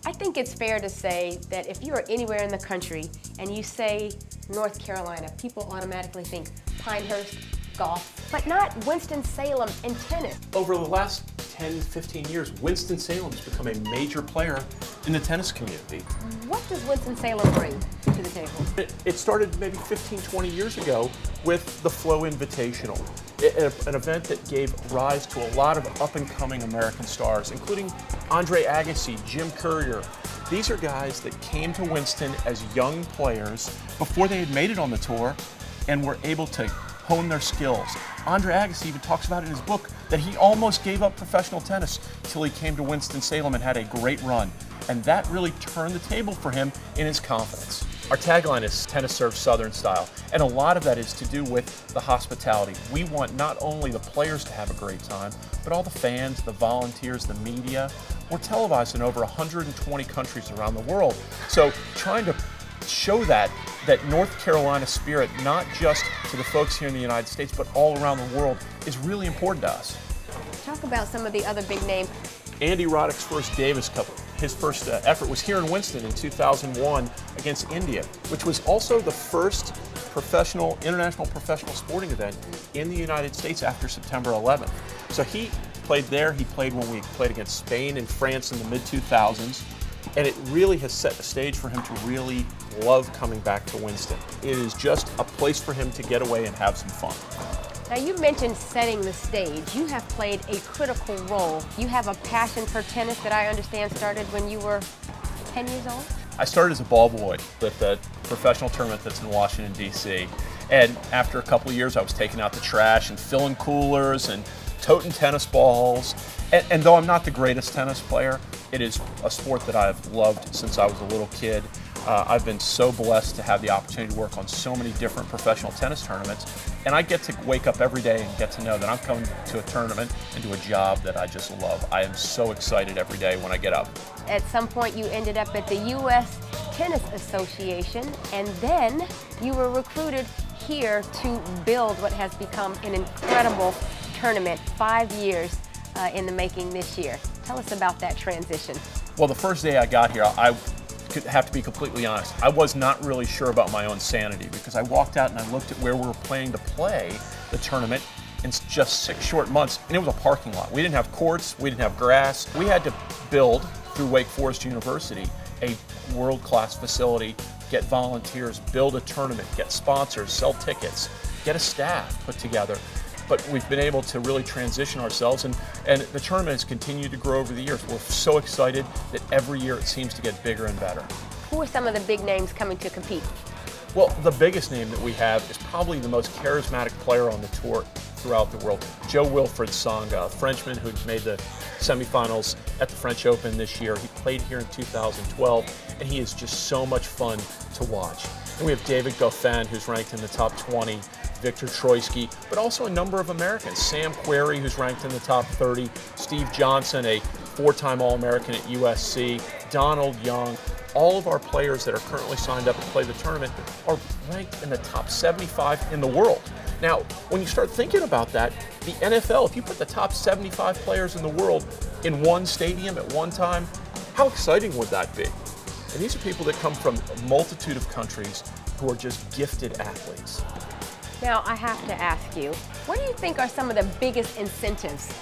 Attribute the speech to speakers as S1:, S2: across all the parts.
S1: I think it's fair to say that if you are anywhere in the country and you say North Carolina, people automatically think Pinehurst, golf, but not Winston-Salem and tennis.
S2: Over the last 10, 15 years, Winston-Salem has become a major player in the tennis community.
S1: What does Winston-Salem bring to the table?
S2: It started maybe 15, 20 years ago with the Flow Invitational, an event that gave rise to a lot of up-and-coming American stars, including Andre Agassi, Jim Courier. These are guys that came to Winston as young players before they had made it on the tour and were able to hone their skills. Andre Agassi even talks about in his book that he almost gave up professional tennis till he came to Winston-Salem and had a great run. And that really turned the table for him in his confidence. Our tagline is tennis serves Southern style, and a lot of that is to do with the hospitality. We want not only the players to have a great time, but all the fans, the volunteers, the media. We're televised in over 120 countries around the world. So trying to show that North Carolina spirit, not just to the folks here in the United States, but all around the world, is really important to us.
S1: Talk about some of the other big names.
S2: Andy Roddick's first Davis Cup, his first effort was here in Winston in 2001 against India, which was also the first international professional sporting event in the United States after September 11th. So he played there, he played when we played against Spain and France in the mid-2000s, and it really has set the stage for him to really love coming back to Winston. It is just a place for him to get away and have some fun.
S1: Now, you mentioned setting the stage. You have played a critical role. You have a passion for tennis that I understand started when you were 10 years old?
S2: I started as a ball boy at the professional tournament that's in Washington, D.C. And after a couple of years, I was taking out the trash and filling coolers and toting tennis balls. And though I'm not the greatest tennis player, it is a sport that I've loved since I was a little kid. I've been so blessed to have the opportunity to work on so many different professional tennis tournaments, and I get to wake up every day and get to know that I'm coming to a tournament and to a job that I just love. I am so excited every day when I get up.
S1: At some point you ended up at the U.S. Tennis Association, and then you were recruited here to build what has become an incredible tournament, 5 years in the making this year. Tell us about that transition.
S2: Well, the first day I got here, I have to be completely honest, I was not really sure about my own sanity, because I walked out and I looked at where we were planning to play the tournament in just 6 short months, and it was a parking lot. We didn't have courts, we didn't have grass. We had to build, through Wake Forest University, a world-class facility, get volunteers, build a tournament, get sponsors, sell tickets, get a staff put together. But we've been able to really transition ourselves, and the tournament has continued to grow over the years. We're so excited that every year it seems to get bigger and better.
S1: Who are some of the big names coming to compete?
S2: Well, the biggest name that we have is probably the most charismatic player on the tour throughout the world, Jo-Wilfried Tsonga, a Frenchman who made the semifinals at the French Open this year. He played here in 2012, and he is just so much fun to watch. And we have David Goffin, who's ranked in the top 20, Victor Troicki, but also a number of Americans. Sam Querrey, who's ranked in the top 30, Steve Johnson, a 4-time All-American at USC, Donald Young. All of our players that are currently signed up to play the tournament are ranked in the top 75 in the world. Now, when you start thinking about that, the NFL, if you put the top 75 players in the world in one stadium at one time, how exciting would that be? And these are people that come from a multitude of countries who are just gifted athletes.
S1: Now, I have to ask you, what do you think are some of the biggest incentives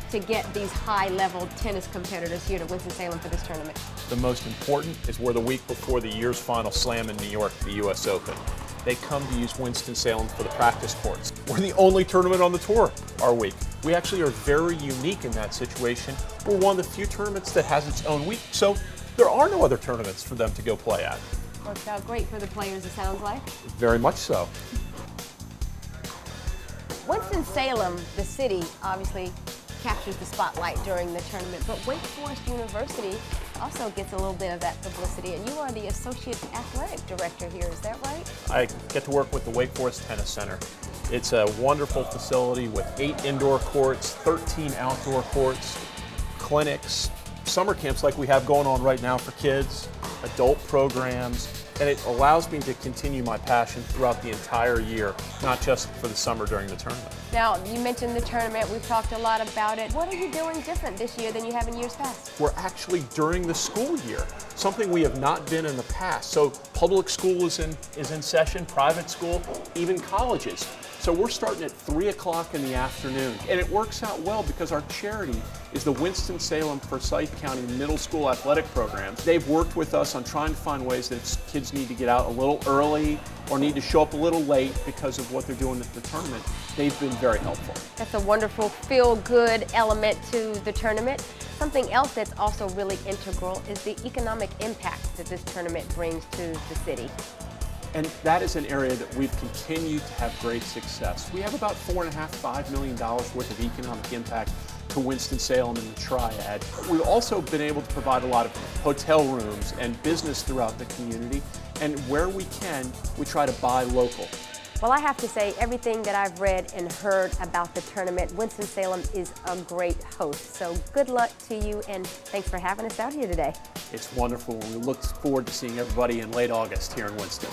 S1: to get these high-level tennis competitors here to Winston-Salem for this tournament?
S2: The most important is we're the week before the year's final slam in New York, the U.S. Open. They come to use Winston-Salem for the practice courts. We're the only tournament on the tour our week. We actually are very unique in that situation. We're one of the few tournaments that has its own week, so there are no other tournaments for them to go play at.
S1: Works out great for the players, it sounds like.
S2: Very much so.
S1: Winston-Salem, the city, obviously captures the spotlight during the tournament, but Wake Forest University also gets a little bit of that publicity, and you are the Associate Athletic Director here, is that right?
S2: I get to work with the Wake Forest Tennis Center. It's a wonderful facility with 8 indoor courts, 13 outdoor courts, clinics, summer camps like we have going on right now for kids, adult programs, and it allows me to continue my passion throughout the entire year, not just for the summer during the tournament.
S1: Now, you mentioned the tournament. We've talked a lot about it. What are you doing different this year than you have in years past?
S2: We're actually during the school year, something we have not been in the past. So public school is in session, private school, even colleges. So we're starting at 3 o'clock in the afternoon. And it works out well because our charity is the Winston-Salem Forsyth County Middle School Athletic Programs. They've worked with us on trying to find ways that if kids need to get out a little early or need to show up a little late because of what they're doing at the tournament. They've been very helpful.
S1: That's a wonderful feel-good element to the tournament. Something else that's also really integral is the economic impact that this tournament brings to the city.
S2: And that is an area that we've continued to have great success. We have about $4.5–5 million worth of economic impact to Winston-Salem and the Triad. We've also been able to provide a lot of hotel rooms and business throughout the community. And where we can, we try to buy local.
S1: Well, I have to say, everything that I've read and heard about the tournament, Winston-Salem is a great host. So good luck to you, and thanks for having us out here today.
S2: It's wonderful, and we look forward to seeing everybody in late August here in Winston.